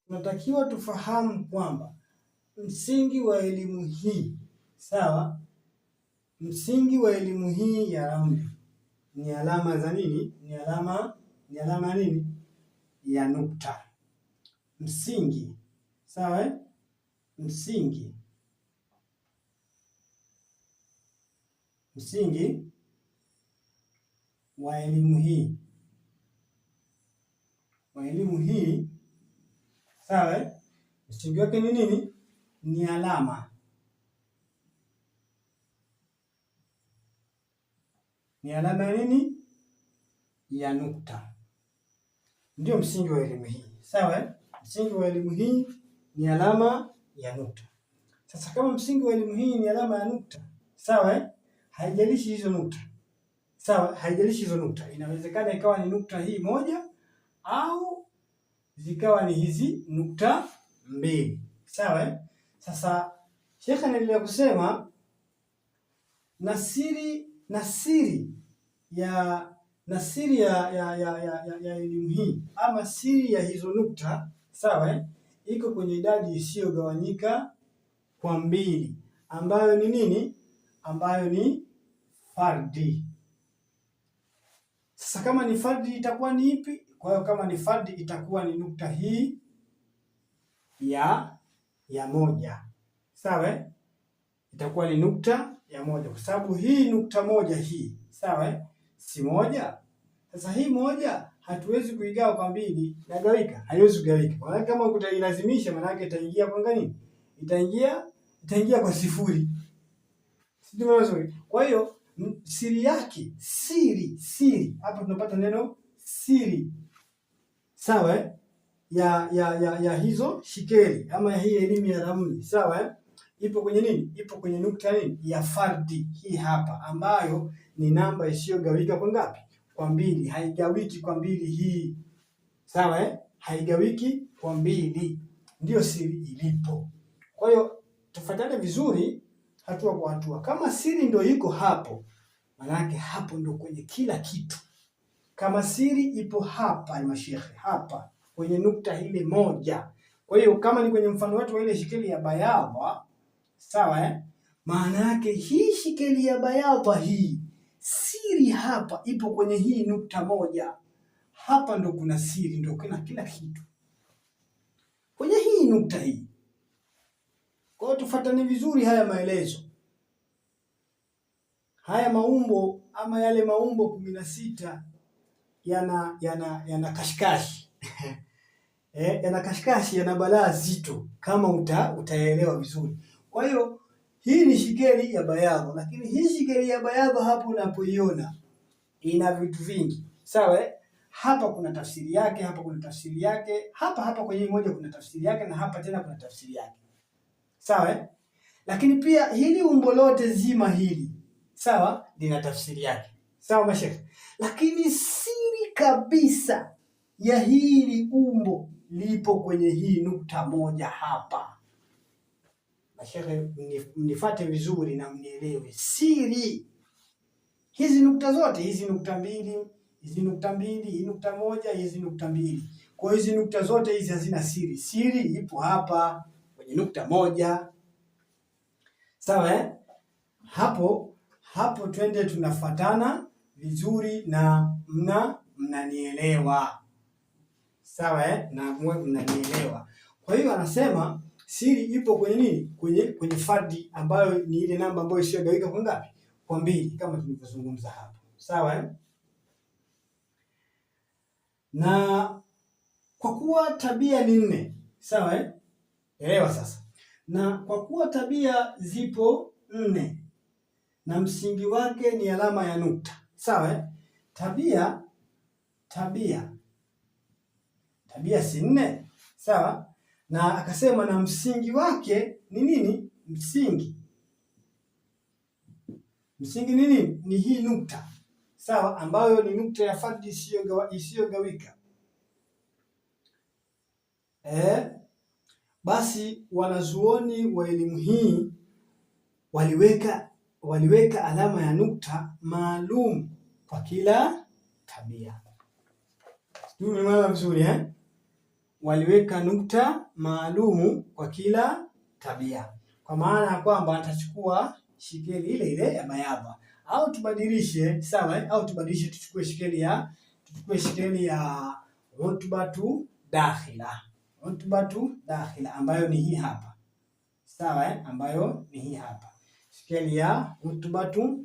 tunatakiwa tufahamu kwamba msingi wa elimu hii, sawa, msingi wa elimu hii ya ramli ni alama za nini? Ni alama nini? Ya nukta. Msingi, sawa, msingi wa elimu hii, sawa, msingi wake ni nini? Ni alama. Ni alama ya nini? Ya nukta. Ndio msingi wa elimu hii, sawa. Msingi wa elimu hii ni alama ya nukta. Sasa kama msingi wa elimu hii ni alama ya nukta, sawa, haijalishi hizo nukta, sawa, haijalishi hizo nukta. Inawezekana ikawa ni nukta hii moja au zikawa ni hizi nukta mbili, sawa. Sasa Sheikh anaendelea kusema nasiri ya elimu hii ama siri ya hizo nukta, sawa, iko kwenye idadi isiyogawanyika kwa mbili, ambayo ni nini? Ambayo ni fardi. Sasa kama ni fardi itakuwa ni ipi? Kwa hiyo kama ni fardi itakuwa ni nukta hii ya moja, sawa, itakuwa ni nukta ya moja kwa sababu hii nukta moja hii, sawa, si moja. Sasa hii moja hatuwezi kuigawa kwa mbili, inagawika, haiwezi kugawika. Kwa hiyo kama utailazimisha, maana yake itaingia kwa nini? Itaingia kwa sifuri. Sio vizuri. Kwa hiyo siri yake, siri hapa tunapata neno siri, sawa, ya hizo shikeli ama ya hii elimu ya ramli, sawa, ipo kwenye nini? Ipo kwenye nukta nini? Ya fardi hii hapa, ambayo ni namba isiyogawika kwa ngapi? Kwa mbili. Haigawiki kwa mbili hii, sawa, haigawiki kwa mbili. Ndio siri ilipo. Kwa hiyo tufuatane vizuri hatua kwa hatua. Kama siri ndio iko hapo, manake hapo ndio kwenye kila kitu. Kama siri ipo hapa, mashehe, hapa kwenye nukta ile moja. Kwa hiyo kama ni kwenye mfano wetu wa ile shikeli ya bayadha, sawa, maana yake hii shikeli ya bayadha hii, siri hapa ipo kwenye hii nukta moja. Hapa ndo kuna siri, ndo kuna kila kitu kwenye hii nukta hii. Kwa hiyo tufuatane vizuri haya maelezo. Haya maumbo ama yale maumbo 16 yana kashikashi yana kashikashi, yana balaa zito kama utaelewa vizuri. Kwa hiyo hii ni shikeli ya bayadha, lakini hii shikeli ya bayadha hapo unapoiona ina vitu vingi, sawa. Hapa kuna tafsiri yake, hapa kuna tafsiri yake, hapa kwenye moja kuna tafsiri yake, na hapa tena kuna tafsiri yake, sawa. Lakini pia hili umbo lote zima hili, sawa, lina tafsiri yake, sawa mashehe. Lakini siri kabisa ya hili umbo lipo kwenye hii nukta moja hapa. Mashehe, mnifuate vizuri na mnielewe siri. Hizi nukta zote, hizi nukta mbili, hizi nukta mbili, hii nukta moja, hizi nukta mbili. Kwa hizi nukta zote hizi hazina siri. Siri ipo hapa kwenye nukta moja. Sawa, hapo twende tunafuatana vizuri na mnanielewa. Sawa, na mnanielewa. Kwa hiyo anasema siri ipo kwenye nini? Kwenye fardi, ambayo ni ile namba ambayo isiyogawika kwa ngapi? Kwa mbili, kama tulivyozungumza hapo. Sawa, na kwa kuwa tabia ni 4, sawa, elewa sasa. Na kwa kuwa tabia zipo 4 na msingi wake ni alama ya nukta, sawa, tabia si 4, sawa, na akasema na msingi wake ni nini? Msingi ni nini? Ni hii nukta, sawa, ambayo ni nukta ya fardi isiyogawika. Basi wanazuoni wa elimu hii waliweka alama ya nukta maalum kwa kila tabia. Tumeelewa vizuri, waliweka nukta maalumu kwa kila tabia, kwa maana ya kwamba atachukua shikeli ile ile ya bayaba, au tubadilishe, sawa, au tubadilishe tuchukue shikeli ya rutbatu dakhila, ambayo ni hii hapa, sawa, ambayo ni hii hapa, shikeli ya rutbatu